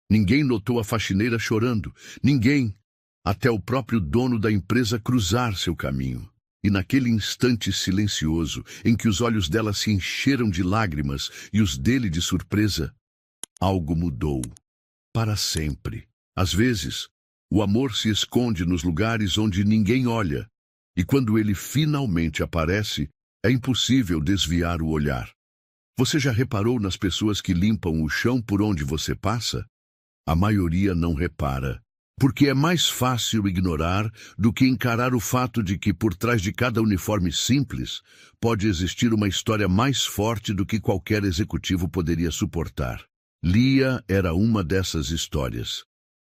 Ninguém notou a faxineira chorando. Ninguém, até o próprio dono da empresa cruzar seu caminho. E naquele instante silencioso, em que os olhos dela se encheram de lágrimas e os dele de surpresa, algo mudou. Para sempre. Às vezes, o amor se esconde nos lugares onde ninguém olha, e quando ele finalmente aparece, é impossível desviar o olhar. Você já reparou nas pessoas que limpam o chão por onde você passa? A maioria não repara, porque é mais fácil ignorar do que encarar o fato de que por trás de cada uniforme simples pode existir uma história mais forte do que qualquer executivo poderia suportar. Lia era uma dessas histórias.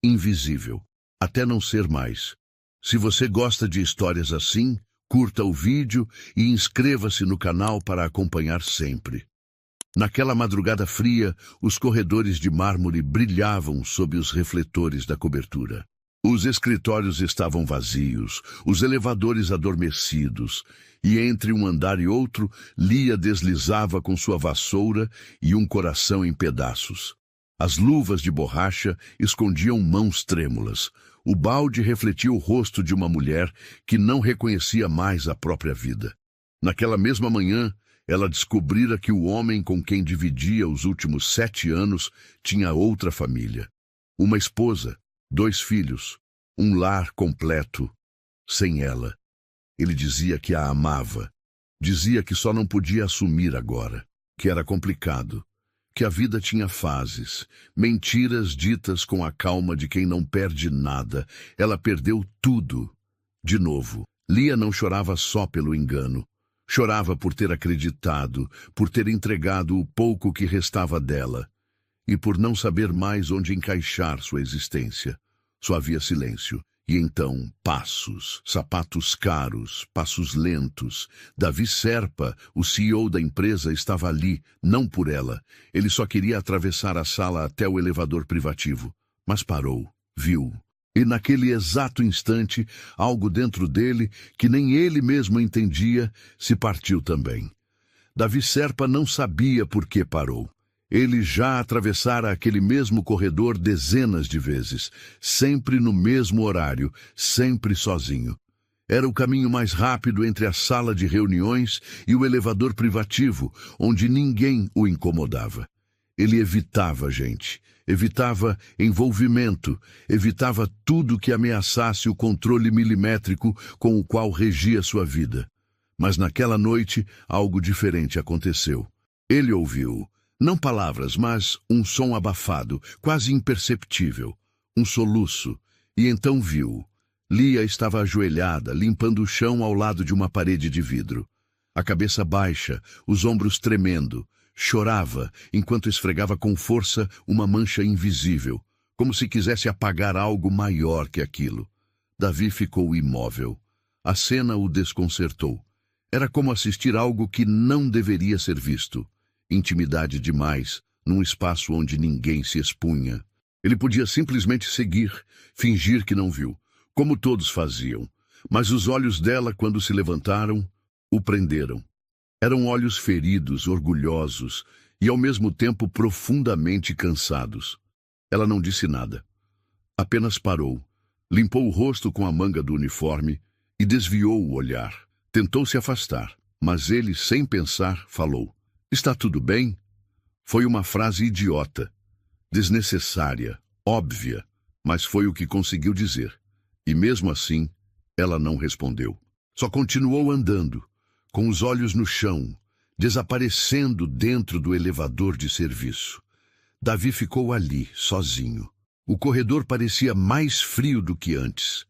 Invisível, até não ser mais. Se você gosta de histórias assim, curta o vídeo e inscreva-se no canal para acompanhar sempre. Naquela madrugada fria, os corredores de mármore brilhavam sob os refletores da cobertura. Os escritórios estavam vazios, os elevadores adormecidos, e entre um andar e outro, Lia deslizava com sua vassoura e um coração em pedaços. As luvas de borracha escondiam mãos trêmulas. O balde refletia o rosto de uma mulher que não reconhecia mais a própria vida. Naquela mesma manhã, ela descobrira que o homem com quem dividia os últimos 7 anos tinha outra família. Uma esposa, 2 filhos, um lar completo, sem ela. Ele dizia que a amava. Dizia que só não podia assumir agora, que era complicado, que a vida tinha fases, mentiras ditas com a calma de quem não perde nada. Ela perdeu tudo. De novo, Lia não chorava só pelo engano. Chorava por ter acreditado, por ter entregado o pouco que restava dela, e por não saber mais onde encaixar sua existência. Só havia silêncio. E então, passos, sapatos caros, passos lentos. Davi Serpa, o CEO da empresa, estava ali, não por ela. Ele só queria atravessar a sala até o elevador privativo. Mas parou, viu. E naquele exato instante, algo dentro dele, que nem ele mesmo entendia, se partiu também. Davi Serpa não sabia por que parou. Ele já atravessara aquele mesmo corredor dezenas de vezes, sempre no mesmo horário, sempre sozinho. Era o caminho mais rápido entre a sala de reuniões e o elevador privativo, onde ninguém o incomodava. Ele evitava gente, evitava envolvimento, evitava tudo que ameaçasse o controle milimétrico com o qual regia sua vida. Mas naquela noite, algo diferente aconteceu. Ele ouviu, não palavras, mas um som abafado, quase imperceptível, um soluço, e então viu. Lia estava ajoelhada, limpando o chão ao lado de uma parede de vidro. A cabeça baixa, os ombros tremendo. Chorava, enquanto esfregava com força uma mancha invisível, como se quisesse apagar algo maior que aquilo. Davi ficou imóvel. A cena o desconcertou. Era como assistir algo que não deveria ser visto. Intimidade demais, num espaço onde ninguém se expunha. Ele podia simplesmente seguir, fingir que não viu, como todos faziam. Mas os olhos dela, quando se levantaram, o prenderam. Eram olhos feridos, orgulhosos e, ao mesmo tempo, profundamente cansados. Ela não disse nada. Apenas parou, limpou o rosto com a manga do uniforme e desviou o olhar. Tentou se afastar, mas ele, sem pensar, falou. Está tudo bem? Foi uma frase idiota, desnecessária, óbvia, mas foi o que conseguiu dizer. E mesmo assim, ela não respondeu. Só continuou andando, com os olhos no chão, desaparecendo dentro do elevador de serviço. Davi ficou ali, sozinho. O corredor parecia mais frio do que antes.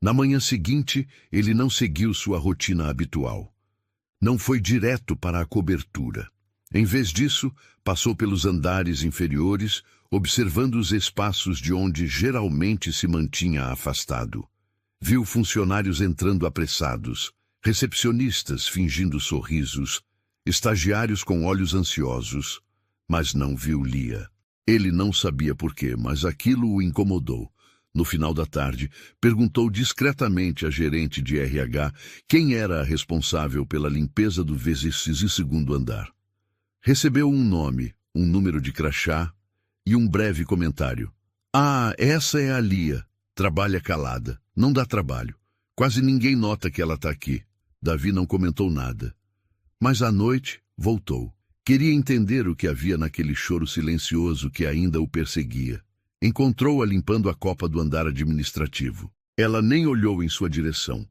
Na manhã seguinte, ele não seguiu sua rotina habitual. Não foi direto para a cobertura. Em vez disso, passou pelos andares inferiores, observando os espaços de onde geralmente se mantinha afastado. Viu funcionários entrando apressados, recepcionistas fingindo sorrisos, estagiários com olhos ansiosos, mas não viu Lia. Ele não sabia por quê, mas aquilo o incomodou. No final da tarde, perguntou discretamente à gerente de RH quem era a responsável pela limpeza do 22º andar. Recebeu um nome, um número de crachá e um breve comentário. Ah, essa é a Lia. Trabalha calada. Não dá trabalho. Quase ninguém nota que ela está aqui. Davi não comentou nada. Mas à noite, voltou. Queria entender o que havia naquele choro silencioso que ainda o perseguia. Encontrou-a limpando a copa do andar administrativo. Ela nem olhou em sua direção.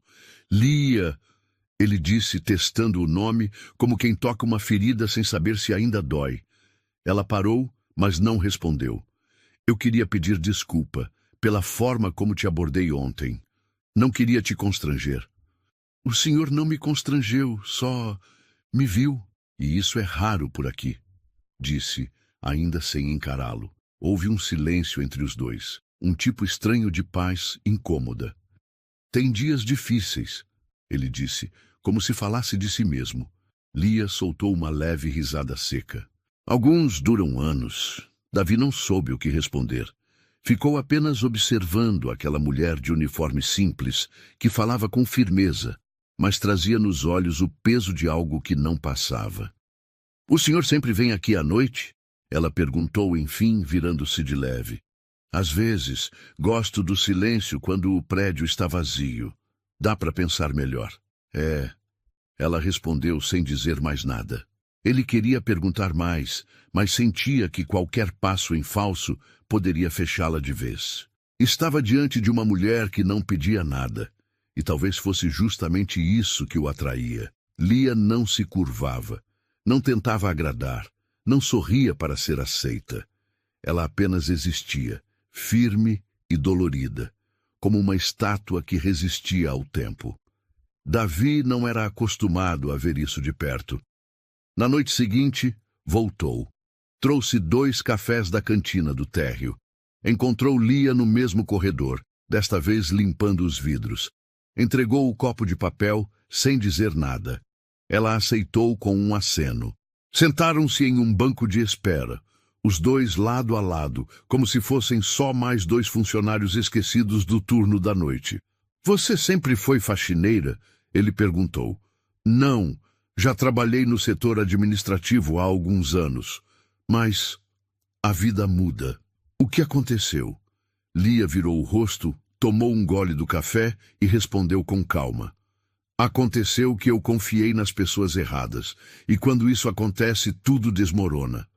Lia, ele disse, testando o nome, como quem toca uma ferida sem saber se ainda dói. Ela parou, mas não respondeu. Eu queria pedir desculpa pela forma como te abordei ontem. Não queria te constranger. O senhor não me constrangeu, só me viu. E isso é raro por aqui, disse, ainda sem encará-lo. Houve um silêncio entre os dois, um tipo estranho de paz incômoda. Tem dias difíceis, ele disse, como se falasse de si mesmo. Lia soltou uma leve risada seca. Alguns duram anos. Davi não soube o que responder. Ficou apenas observando aquela mulher de uniforme simples, que falava com firmeza, mas trazia nos olhos o peso de algo que não passava. O senhor sempre vem aqui à noite? Ela perguntou, enfim, virando-se de leve. Às vezes, gosto do silêncio quando o prédio está vazio. Dá para pensar melhor. É. Ela respondeu sem dizer mais nada. Ele queria perguntar mais, mas sentia que qualquer passo em falso poderia fechá-la de vez. Estava diante de uma mulher que não pedia nada, e talvez fosse justamente isso que o atraía. Lia não se curvava, não tentava agradar, não sorria para ser aceita. Ela apenas existia, firme e dolorida, como uma estátua que resistia ao tempo. Davi não era acostumado a ver isso de perto. Na noite seguinte, voltou. Trouxe 2 cafés da cantina do térreo. Encontrou Lia no mesmo corredor, desta vez limpando os vidros. Entregou o copo de papel, sem dizer nada. Ela aceitou com um aceno. Sentaram-se em um banco de espera, os dois lado a lado, como se fossem só mais 2 funcionários esquecidos do turno da noite. Você sempre foi faxineira? Ele perguntou. Não. Já trabalhei no setor administrativo há alguns anos. Mas a vida muda. O que aconteceu? Lia virou o rosto, tomou um gole do café e respondeu com calma. Aconteceu que eu confiei nas pessoas erradas, e quando isso acontece, tudo desmorona.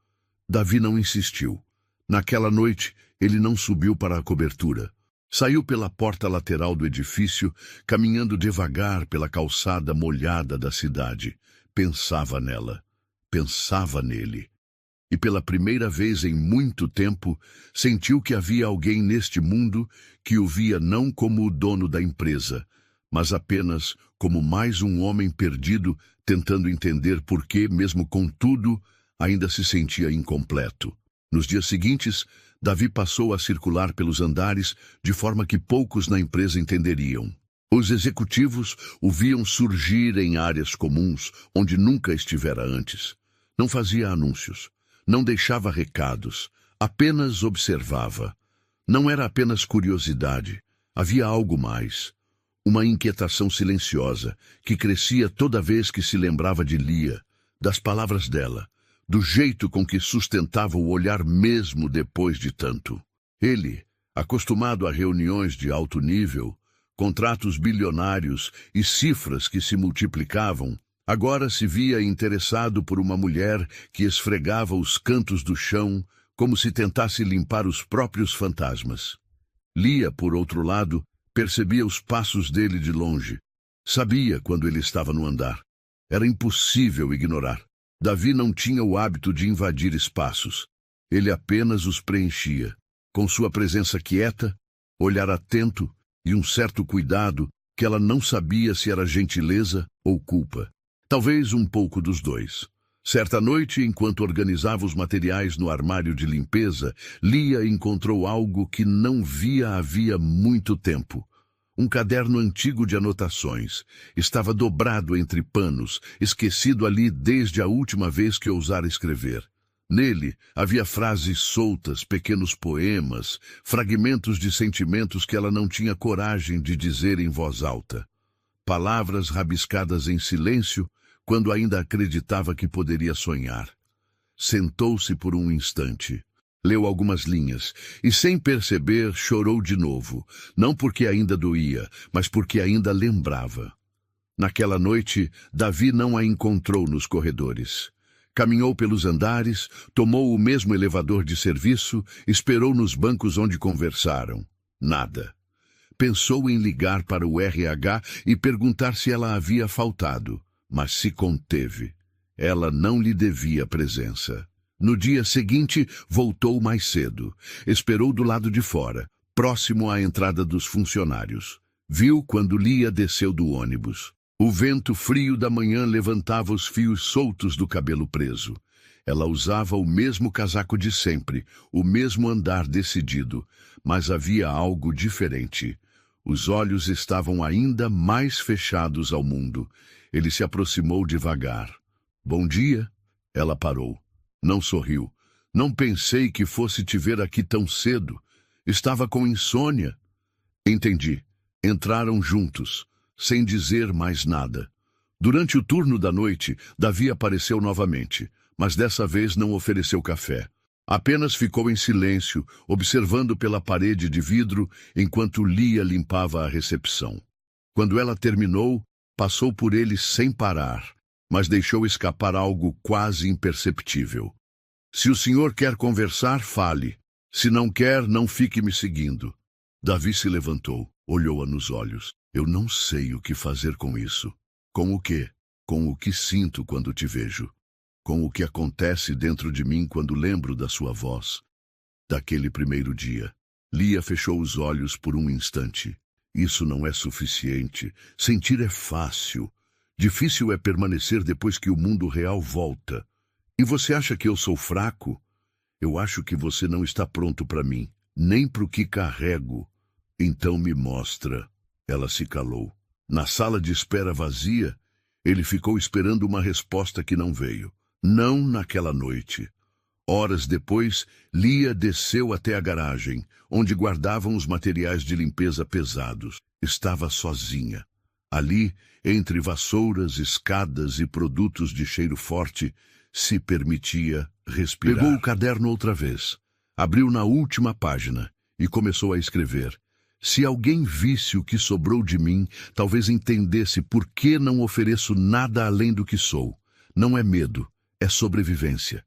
Davi não insistiu. Naquela noite, ele não subiu para a cobertura. Saiu pela porta lateral do edifício, caminhando devagar pela calçada molhada da cidade. Pensava nela. Pensava nele. E pela primeira vez em muito tempo, sentiu que havia alguém neste mundo que o via não como o dono da empresa, mas apenas como mais um homem perdido tentando entender por que, mesmo com tudo, ainda se sentia incompleto. Nos dias seguintes, Davi passou a circular pelos andares de forma que poucos na empresa entenderiam. Os executivos o viam surgir em áreas comuns onde nunca estivera antes. Não fazia anúncios, não deixava recados, apenas observava. Não era apenas curiosidade, havia algo mais. Uma inquietação silenciosa que crescia toda vez que se lembrava de Lia, das palavras dela, do jeito com que sustentava o olhar mesmo depois de tanto. Ele, acostumado a reuniões de alto nível, contratos bilionários e cifras que se multiplicavam, agora se via interessado por uma mulher que esfregava os cantos do chão como se tentasse limpar os próprios fantasmas. Lia, por outro lado, percebia os passos dele de longe. Sabia quando ele estava no andar. Era impossível ignorar. Davi não tinha o hábito de invadir espaços. Ele apenas os preenchia, com sua presença quieta, olhar atento e um certo cuidado que ela não sabia se era gentileza ou culpa. Talvez um pouco dos dois. Certa noite, enquanto organizava os materiais no armário de limpeza, Lia encontrou algo que não via havia muito tempo. Um caderno antigo de anotações. Estava dobrado entre panos, esquecido ali desde a última vez que ousara escrever. Nele havia frases soltas, pequenos poemas, fragmentos de sentimentos que ela não tinha coragem de dizer em voz alta. Palavras rabiscadas em silêncio, quando ainda acreditava que poderia sonhar. Sentou-se por um instante. Leu algumas linhas e, sem perceber, chorou de novo, não porque ainda doía, mas porque ainda lembrava. Naquela noite, Davi não a encontrou nos corredores. Caminhou pelos andares, tomou o mesmo elevador de serviço, esperou nos bancos onde conversaram. Nada. Pensou em ligar para o RH e perguntar se ela havia faltado, mas se conteve. Ela não lhe devia presença. No dia seguinte, voltou mais cedo. Esperou do lado de fora, próximo à entrada dos funcionários. Viu quando Lia desceu do ônibus. O vento frio da manhã levantava os fios soltos do cabelo preso. Ela usava o mesmo casaco de sempre, o mesmo andar decidido, mas havia algo diferente. Os olhos estavam ainda mais fechados ao mundo. Ele se aproximou devagar. Bom dia. Ela parou. Não sorriu. Não pensei que fosse te ver aqui tão cedo. Estava com insônia. Entendi. Entraram juntos, sem dizer mais nada. Durante o turno da noite, Davi apareceu novamente, mas dessa vez não ofereceu café. Apenas ficou em silêncio, observando pela parede de vidro, enquanto Lia limpava a recepção. Quando ela terminou, passou por ele sem parar, mas deixou escapar algo quase imperceptível. Se o senhor quer conversar, fale. Se não quer, não fique me seguindo. Davi se levantou, olhou-a nos olhos. Eu não sei o que fazer com isso. Com o quê? Com o que sinto quando te vejo. Com o que acontece dentro de mim quando lembro da sua voz. Daquele primeiro dia. Lia fechou os olhos por um instante. Isso não é suficiente. Sentir é fácil. Difícil é permanecer depois que o mundo real volta. E você acha que eu sou fraco? Eu acho que você não está pronto para mim, nem para o que carrego. Então me mostra. Ela se calou. Na sala de espera vazia, ele ficou esperando uma resposta que não veio. Não naquela noite. Horas depois, Lia desceu até a garagem, onde guardavam os materiais de limpeza pesados. Estava sozinha. Ali, entre vassouras, escadas e produtos de cheiro forte, se permitia respirar. Pegou o caderno outra vez, abriu na última página e começou a escrever. Se alguém visse o que sobrou de mim, talvez entendesse por que não ofereço nada além do que sou. Não é medo, é sobrevivência.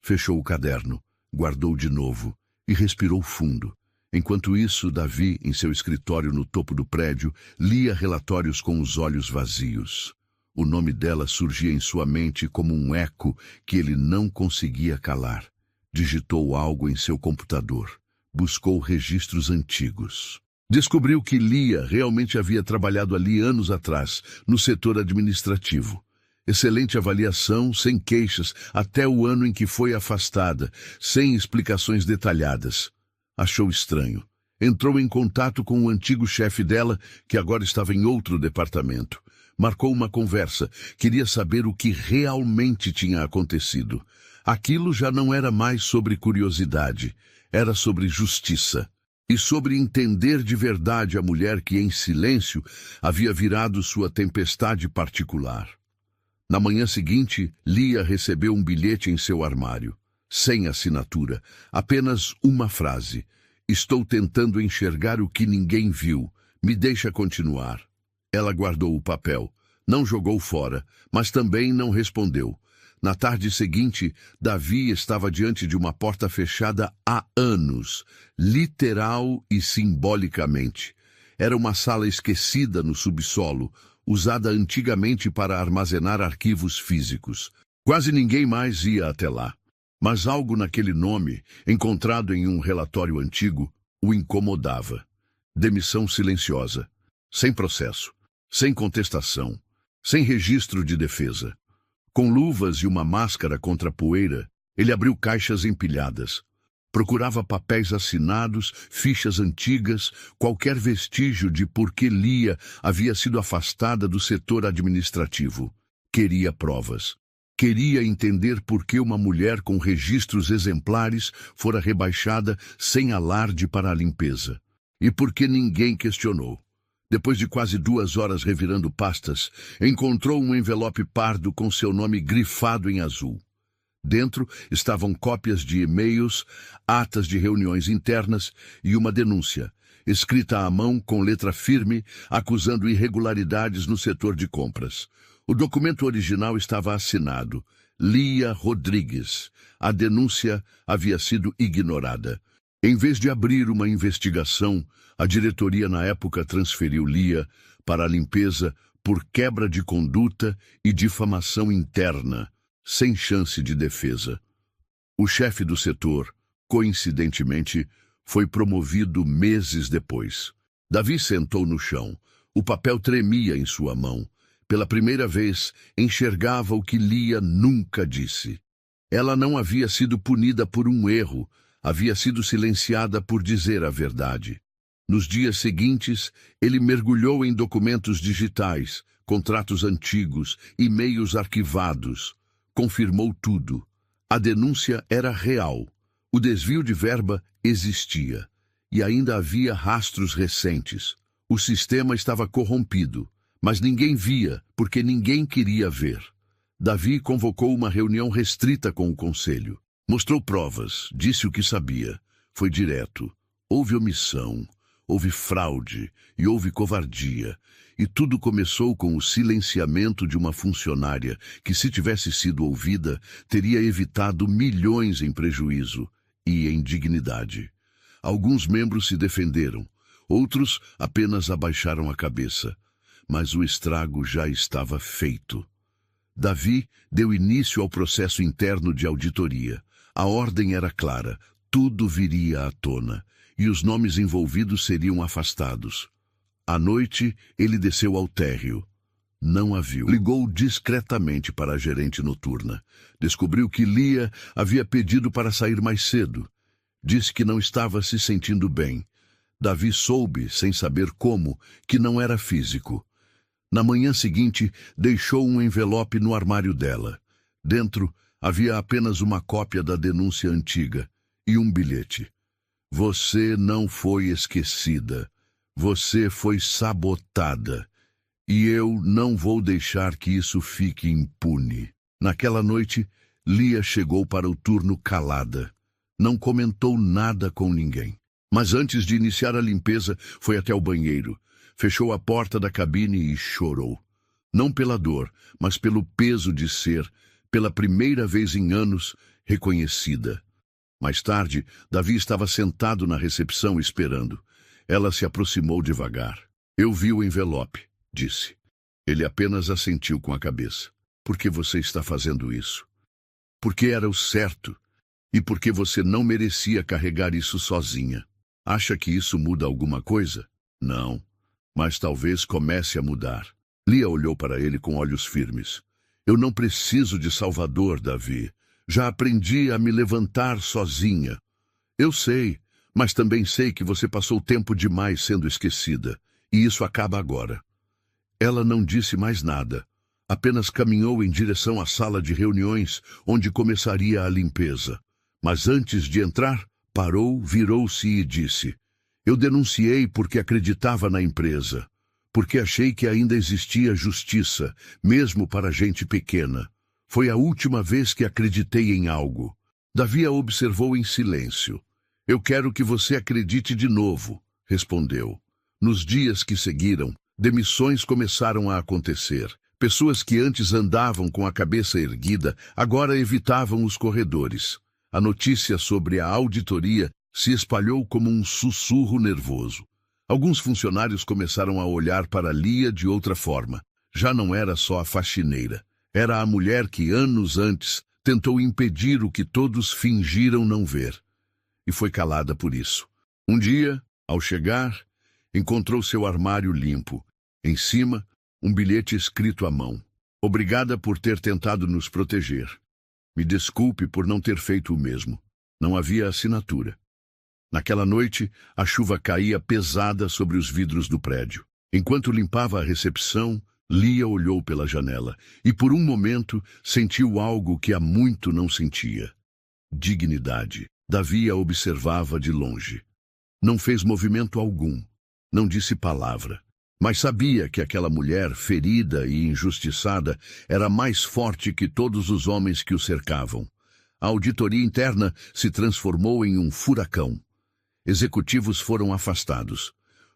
Fechou o caderno, guardou de novo e respirou fundo. Enquanto isso, Davi, em seu escritório no topo do prédio, lia relatórios com os olhos vazios. O nome dela surgia em sua mente como um eco que ele não conseguia calar. Digitou algo em seu computador. Buscou registros antigos. Descobriu que Lia realmente havia trabalhado ali anos atrás, no setor administrativo. Excelente avaliação, sem queixas, até o ano em que foi afastada, sem explicações detalhadas. Achou estranho. Entrou em contato com o antigo chefe dela, que agora estava em outro departamento. Marcou uma conversa. Queria saber o que realmente tinha acontecido. Aquilo já não era mais sobre curiosidade. Era sobre justiça. E sobre entender de verdade a mulher que, em silêncio, havia virado sua tempestade particular. Na manhã seguinte, Lia recebeu um bilhete em seu armário. Sem assinatura, apenas uma frase. Estou tentando enxergar o que ninguém viu. Me deixa continuar. Ela guardou o papel. Não jogou fora, mas também não respondeu. Na tarde seguinte, Davi estava diante de uma porta fechada há anos, literal e simbolicamente. Era uma sala esquecida no subsolo, usada antigamente para armazenar arquivos físicos. Quase ninguém mais ia até lá. Mas algo naquele nome, encontrado em um relatório antigo, o incomodava. Demissão silenciosa, sem processo, sem contestação, sem registro de defesa. Com luvas e uma máscara contra a poeira, ele abriu caixas empilhadas. Procurava papéis assinados, fichas antigas, qualquer vestígio de por que Lia havia sido afastada do setor administrativo. Queria provas. Queria entender por que uma mulher com registros exemplares fora rebaixada sem alarde para a limpeza. E por que ninguém questionou. Depois de quase 2 horas revirando pastas, encontrou um envelope pardo com seu nome grifado em azul. Dentro estavam cópias de e-mails, atas de reuniões internas e uma denúncia, escrita à mão com letra firme, acusando irregularidades no setor de compras. O documento original estava assinado Lia Rodrigues. A denúncia havia sido ignorada. Em vez de abrir uma investigação, a diretoria na época transferiu Lia para a limpeza por quebra de conduta e difamação interna, sem chance de defesa. O chefe do setor, coincidentemente, foi promovido meses depois. Davi sentou no chão. O papel tremia em sua mão. Pela primeira vez, enxergava o que Lia nunca disse. Ela não havia sido punida por um erro, havia sido silenciada por dizer a verdade. Nos dias seguintes, ele mergulhou em documentos digitais, contratos antigos, e-mails arquivados. Confirmou tudo. A denúncia era real. O desvio de verba existia. E ainda havia rastros recentes. O sistema estava corrompido, mas ninguém via, porque ninguém queria ver. Davi convocou uma reunião restrita com o conselho. Mostrou provas, disse o que sabia. Foi direto. Houve omissão, houve fraude e houve covardia. E tudo começou com o silenciamento de uma funcionária que, se tivesse sido ouvida, teria evitado milhões em prejuízo e em dignidade. Alguns membros se defenderam, outros apenas abaixaram a cabeça. Mas o estrago já estava feito. Davi deu início ao processo interno de auditoria. A ordem era clara, tudo viria à tona, e os nomes envolvidos seriam afastados. À noite, ele desceu ao térreo. Não a viu. Ligou discretamente para a gerente noturna. Descobriu que Lia havia pedido para sair mais cedo. Disse que não estava se sentindo bem. Davi soube, sem saber como, que não era físico. Na manhã seguinte, deixou um envelope no armário dela. Dentro, havia apenas uma cópia da denúncia antiga e um bilhete. Você não foi esquecida. Você foi sabotada. E eu não vou deixar que isso fique impune. Naquela noite, Lia chegou para o turno calada. Não comentou nada com ninguém. Mas antes de iniciar a limpeza, foi até o banheiro. Fechou a porta da cabine e chorou. Não pela dor, mas pelo peso de ser, pela primeira vez em anos, reconhecida. Mais tarde, Davi estava sentado na recepção esperando. Ela se aproximou devagar. Eu vi o envelope, disse. Ele apenas assentiu com a cabeça. Por que você está fazendo isso? Porque era o certo. E porque você não merecia carregar isso sozinha. Acha que isso muda alguma coisa? Não. Mas talvez comece a mudar. Lia olhou para ele com olhos firmes. Eu não preciso de salvador, Davi. Já aprendi a me levantar sozinha. Eu sei, mas também sei que você passou tempo demais sendo esquecida. E isso acaba agora. Ela não disse mais nada. Apenas caminhou em direção à sala de reuniões, onde começaria a limpeza. Mas antes de entrar, parou, virou-se e disse... Eu denunciei porque acreditava na empresa, porque achei que ainda existia justiça, mesmo para gente pequena. Foi a última vez que acreditei em algo. Davi a observou em silêncio. Eu quero que você acredite de novo, respondeu. Nos dias que seguiram, demissões começaram a acontecer. Pessoas que antes andavam com a cabeça erguida, agora evitavam os corredores. A notícia sobre a auditoria se espalhou como um sussurro nervoso. Alguns funcionários começaram a olhar para Lia de outra forma. Já não era só a faxineira. Era a mulher que, anos antes, tentou impedir o que todos fingiram não ver. E foi calada por isso. Um dia, ao chegar, encontrou seu armário limpo. Em cima, um bilhete escrito à mão. Obrigada por ter tentado nos proteger. Me desculpe por não ter feito o mesmo. Não havia assinatura. Naquela noite, a chuva caía pesada sobre os vidros do prédio. Enquanto limpava a recepção, Lia olhou pela janela e, por um momento, sentiu algo que há muito não sentia. Dignidade. Davi a observava de longe. Não fez movimento algum. Não disse palavra. Mas sabia que aquela mulher, ferida e injustiçada, era mais forte que todos os homens que o cercavam. A auditoria interna se transformou em um furacão. Executivos foram afastados.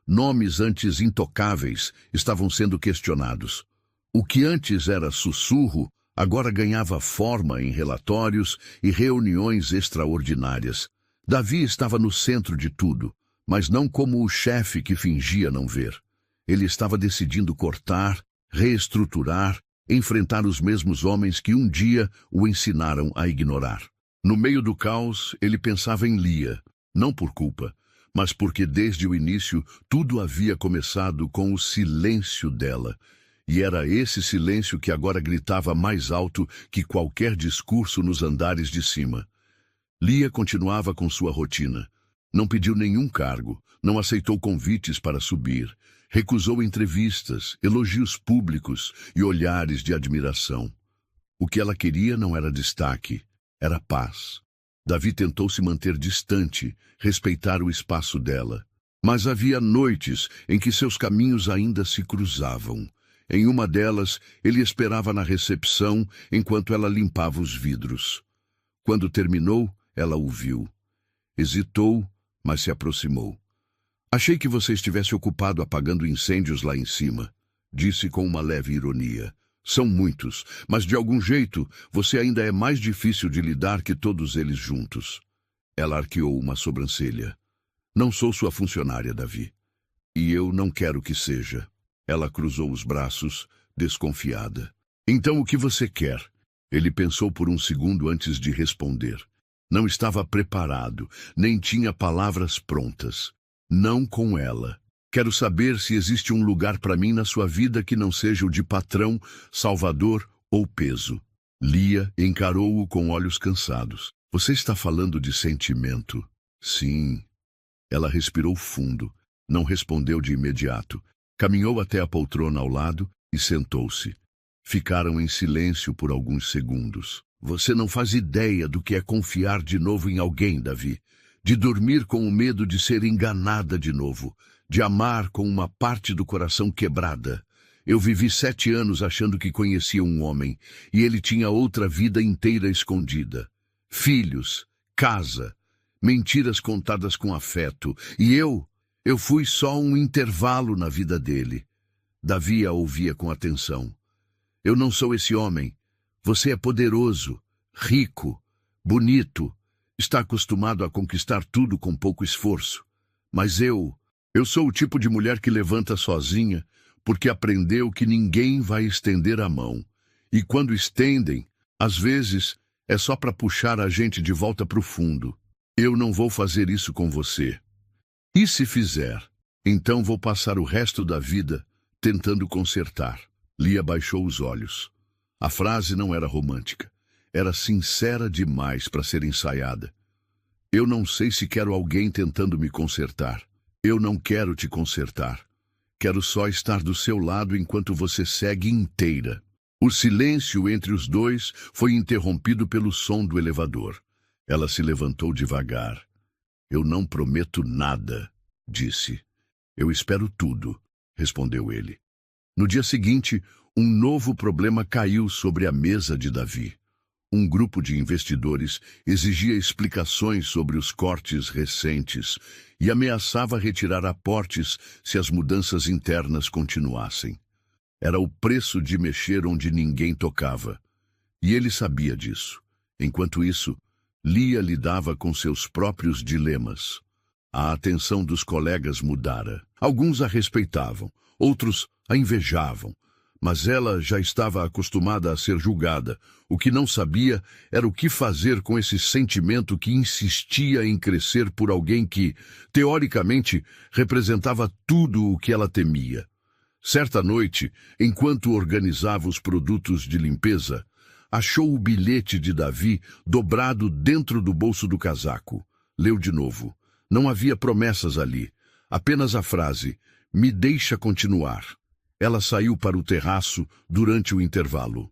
Nomes antes intocáveis estavam sendo questionados. O que antes era sussurro, agora ganhava forma em relatórios e reuniões extraordinárias. Davi estava no centro de tudo, mas não como o chefe que fingia não ver. Ele estava decidindo cortar, reestruturar, enfrentar os mesmos homens que um dia o ensinaram a ignorar. No meio do caos, ele pensava em Lia, não por culpa, mas porque desde o início tudo havia começado com o silêncio dela. E era esse silêncio que agora gritava mais alto que qualquer discurso nos andares de cima. Lia continuava com sua rotina. Não pediu nenhum cargo, não aceitou convites para subir, recusou entrevistas, elogios públicos e olhares de admiração. O que ela queria não era destaque, era paz. Davi tentou se manter distante, respeitar o espaço dela. Mas havia noites em que seus caminhos ainda se cruzavam. Em uma delas, ele esperava na recepção enquanto ela limpava os vidros. Quando terminou, ela o viu. Hesitou, mas se aproximou. Achei que você estivesse ocupado apagando incêndios lá em cima, disse com uma leve ironia. São muitos, mas de algum jeito você ainda é mais difícil de lidar que todos eles juntos. Ela arqueou uma sobrancelha. Não sou sua funcionária, Davi. E eu não quero que seja. Ela cruzou os braços, desconfiada. Então o que você quer? Ele pensou por um segundo antes de responder. Não estava preparado, nem tinha palavras prontas. Não com ela. Quero saber se existe um lugar para mim na sua vida que não seja o de patrão, salvador ou peso. Lia encarou-o com olhos cansados. Você está falando de sentimento? Sim. Ela respirou fundo. Não respondeu de imediato. Caminhou até a poltrona ao lado e sentou-se. Ficaram em silêncio por alguns segundos. Você não faz ideia do que é confiar de novo em alguém, Davi. De dormir com o medo de ser enganada de novo. De amar com uma parte do coração quebrada. Eu vivi 7 anos achando que conhecia um homem, e ele tinha outra vida inteira escondida. Filhos, casa, mentiras contadas com afeto, e eu fui só um intervalo na vida dele. Davi a ouvia com atenção. Eu não sou esse homem. Você é poderoso, rico, bonito, está acostumado a conquistar tudo com pouco esforço. Mas eu sou o tipo de mulher que levanta sozinha porque aprendeu que ninguém vai estender a mão. E quando estendem, às vezes, é só para puxar a gente de volta para o fundo. Eu não vou fazer isso com você. E se fizer, então vou passar o resto da vida tentando consertar. Lia baixou os olhos. A frase não era romântica. Era sincera demais para ser ensaiada. Eu não sei se quero alguém tentando me consertar. Eu não quero te consertar. Quero só estar do seu lado enquanto você segue inteira. O silêncio entre os dois foi interrompido pelo som do elevador. Ela se levantou devagar. Eu não prometo nada, disse. Eu espero tudo, respondeu ele. No dia seguinte, um novo problema caiu sobre a mesa de Davi. Um grupo de investidores exigia explicações sobre os cortes recentes e ameaçava retirar aportes se as mudanças internas continuassem. Era o preço de mexer onde ninguém tocava. E ele sabia disso. Enquanto isso, Lia lidava com seus próprios dilemas. A atenção dos colegas mudara. Alguns a respeitavam, outros a invejavam. Mas ela já estava acostumada a ser julgada. O que não sabia era o que fazer com esse sentimento que insistia em crescer por alguém que, teoricamente, representava tudo o que ela temia. Certa noite, enquanto organizava os produtos de limpeza, achou o bilhete de Davi dobrado dentro do bolso do casaco. Leu de novo. Não havia promessas ali, apenas a frase, "Me deixa continuar". Ela saiu para o terraço durante o intervalo.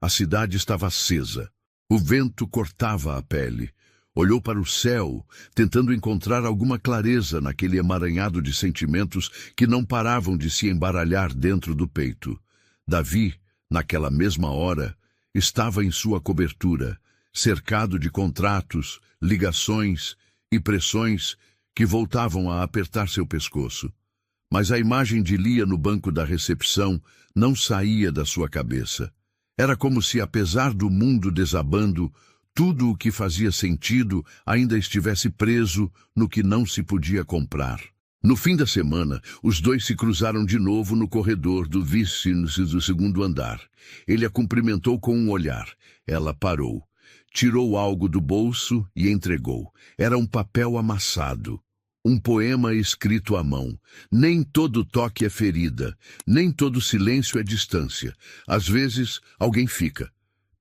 A cidade estava acesa. O vento cortava a pele. Olhou para o céu, tentando encontrar alguma clareza naquele emaranhado de sentimentos que não paravam de se embaralhar dentro do peito. Davi, naquela mesma hora, estava em sua cobertura, cercado de contratos, ligações e pressões que voltavam a apertar seu pescoço. Mas a imagem de Lia no banco da recepção não saía da sua cabeça. Era como se, apesar do mundo desabando, tudo o que fazia sentido ainda estivesse preso no que não se podia comprar. No fim da semana, os dois se cruzaram de novo no corredor do vice do segundo andar. Ele a cumprimentou com um olhar. Ela parou. Tirou algo do bolso e entregou. Era um papel amassado. Um poema escrito à mão. Nem todo toque é ferida, nem todo silêncio é distância. Às vezes, alguém fica,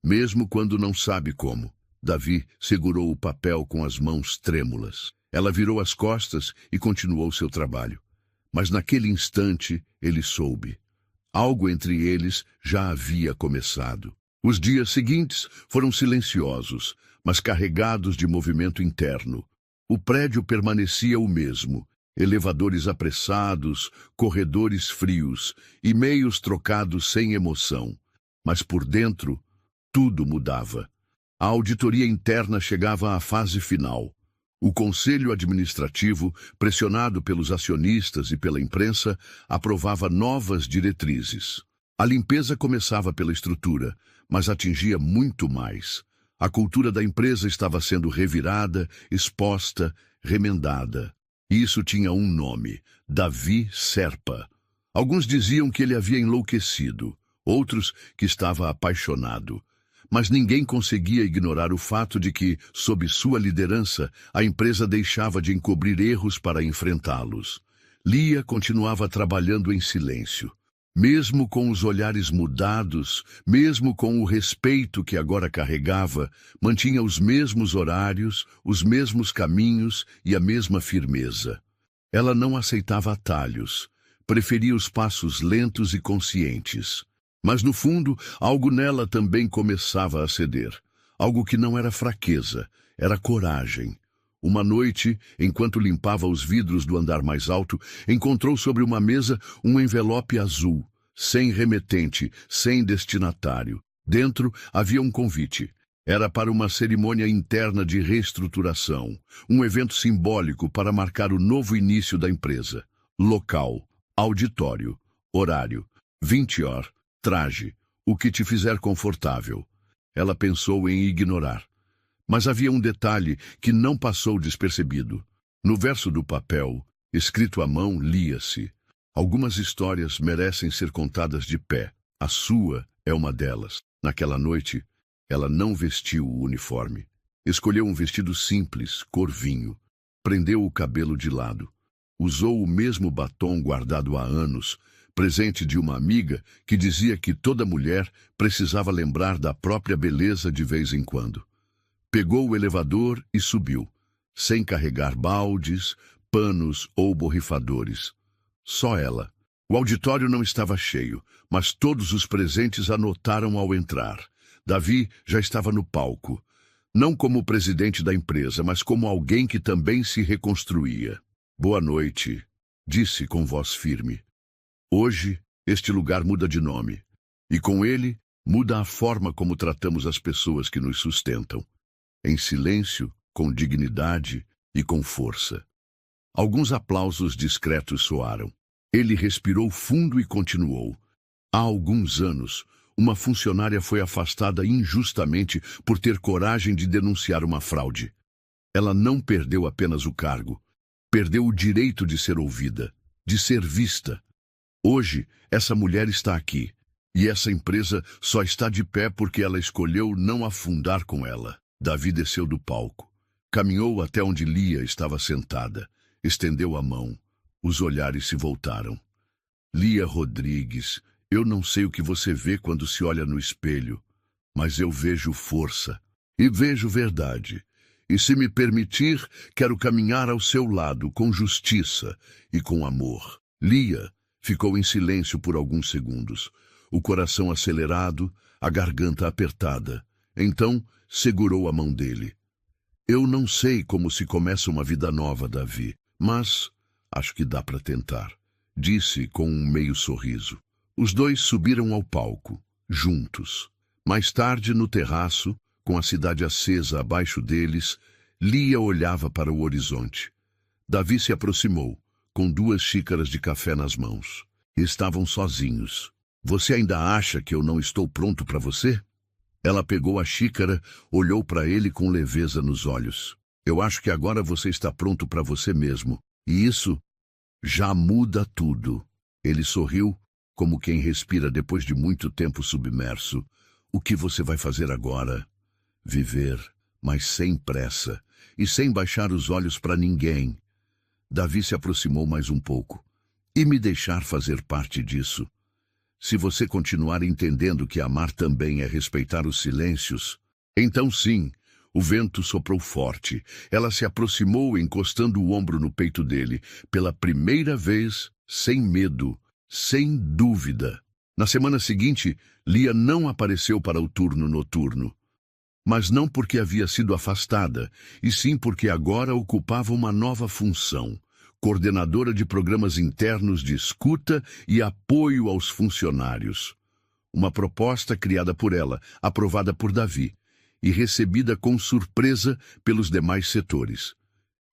mesmo quando não sabe como. Davi segurou o papel com as mãos trêmulas. Ela virou as costas e continuou seu trabalho. Mas naquele instante, ele soube. Algo entre eles já havia começado. Os dias seguintes foram silenciosos, mas carregados de movimento interno. O prédio permanecia o mesmo, elevadores apressados, corredores frios, e-mails trocados sem emoção. Mas por dentro, tudo mudava. A auditoria interna chegava à fase final. O conselho administrativo, pressionado pelos acionistas e pela imprensa, aprovava novas diretrizes. A limpeza começava pela estrutura, mas atingia muito mais. A cultura da empresa estava sendo revirada, exposta, remendada. E isso tinha um nome: Davi Serpa. Alguns diziam que ele havia enlouquecido, outros que estava apaixonado. Mas ninguém conseguia ignorar o fato de que, sob sua liderança, a empresa deixava de encobrir erros para enfrentá-los. Lia continuava trabalhando em silêncio. Mesmo com os olhares mudados, mesmo com o respeito que agora carregava, mantinha os mesmos horários, os mesmos caminhos e a mesma firmeza. Ela não aceitava atalhos, preferia os passos lentos e conscientes. Mas, no fundo, algo nela também começava a ceder. Algo que não era fraqueza, era coragem. Uma noite, enquanto limpava os vidros do andar mais alto, encontrou sobre uma mesa um envelope azul, sem remetente, sem destinatário. Dentro havia um convite. Era para uma cerimônia interna de reestruturação, um evento simbólico para marcar o novo início da empresa. Local, auditório, horário, 20 horas. Traje, o que te fizer confortável. Ela pensou em ignorar. Mas havia um detalhe que não passou despercebido. No verso do papel, escrito à mão, lia-se: algumas histórias merecem ser contadas de pé. A sua é uma delas. Naquela noite, ela não vestiu o uniforme. Escolheu um vestido simples, cor vinho. Prendeu o cabelo de lado. Usou o mesmo batom guardado há anos, presente de uma amiga que dizia que toda mulher precisava lembrar da própria beleza de vez em quando. Pegou o elevador e subiu, sem carregar baldes, panos ou borrifadores. Só ela. O auditório não estava cheio, mas todos os presentes a notaram ao entrar. Davi já estava no palco, não como presidente da empresa, mas como alguém que também se reconstruía. Boa noite, disse com voz firme. Hoje, este lugar muda de nome, e com ele muda a forma como tratamos as pessoas que nos sustentam. Em silêncio, com dignidade e com força. Alguns aplausos discretos soaram. Ele respirou fundo e continuou. Há alguns anos, uma funcionária foi afastada injustamente por ter coragem de denunciar uma fraude. Ela não perdeu apenas o cargo, perdeu o direito de ser ouvida, de ser vista. Hoje, essa mulher está aqui, e essa empresa só está de pé porque ela escolheu não afundar com ela. Davi desceu do palco, caminhou até onde Lia estava sentada, estendeu a mão. Os olhares se voltaram. Lia Rodrigues, eu não sei o que você vê quando se olha no espelho, mas eu vejo força e vejo verdade. E se me permitir, quero caminhar ao seu lado com justiça e com amor. Lia ficou em silêncio por alguns segundos, o coração acelerado, a garganta apertada. Então, segurou a mão dele. Eu não sei como se começa uma vida nova, Davi, mas acho que dá para tentar, disse com um meio sorriso. Os dois subiram ao palco, juntos. Mais tarde, no terraço, Com a cidade acesa abaixo deles, Lia olhava para o horizonte. Davi se aproximou, com 2 xícaras de café nas mãos. Estavam sozinhos. Você ainda acha que eu não estou pronto para você? Ela pegou a xícara, olhou para ele com leveza nos olhos. Eu acho que agora você está pronto para você mesmo. E isso já muda tudo. Ele sorriu, como quem respira depois de muito tempo submerso. O que você vai fazer agora? Viver, mas sem pressa, e sem baixar os olhos para ninguém. Davi se aproximou mais um pouco. E me deixar fazer parte disso. Se você continuar entendendo que amar também é respeitar os silêncios, então sim, o vento soprou forte. Ela se aproximou, encostando o ombro no peito dele, pela primeira vez, sem medo, sem dúvida. Na semana seguinte, Lia não apareceu para o turno noturno. Mas não porque havia sido afastada, e sim porque agora ocupava uma nova função. Coordenadora de programas internos de escuta e apoio aos funcionários. Uma proposta criada por ela, aprovada por Davi, e recebida com surpresa pelos demais setores.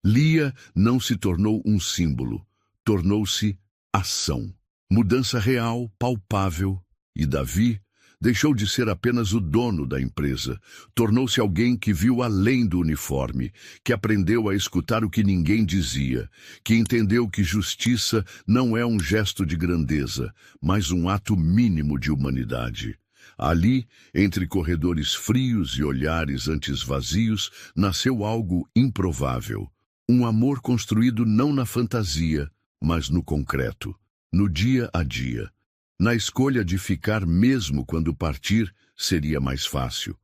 Lia não se tornou um símbolo, tornou-se ação. Mudança real, palpável, e Davi deixou de ser apenas o dono da empresa. Tornou-se alguém que viu além do uniforme, que aprendeu a escutar o que ninguém dizia, que entendeu que justiça não é um gesto de grandeza, mas um ato mínimo de humanidade. Ali, entre corredores frios e olhares antes vazios, nasceu algo improvável. Um amor construído não na fantasia, mas no concreto, no dia a dia. Na escolha de ficar mesmo quando partir seria mais fácil.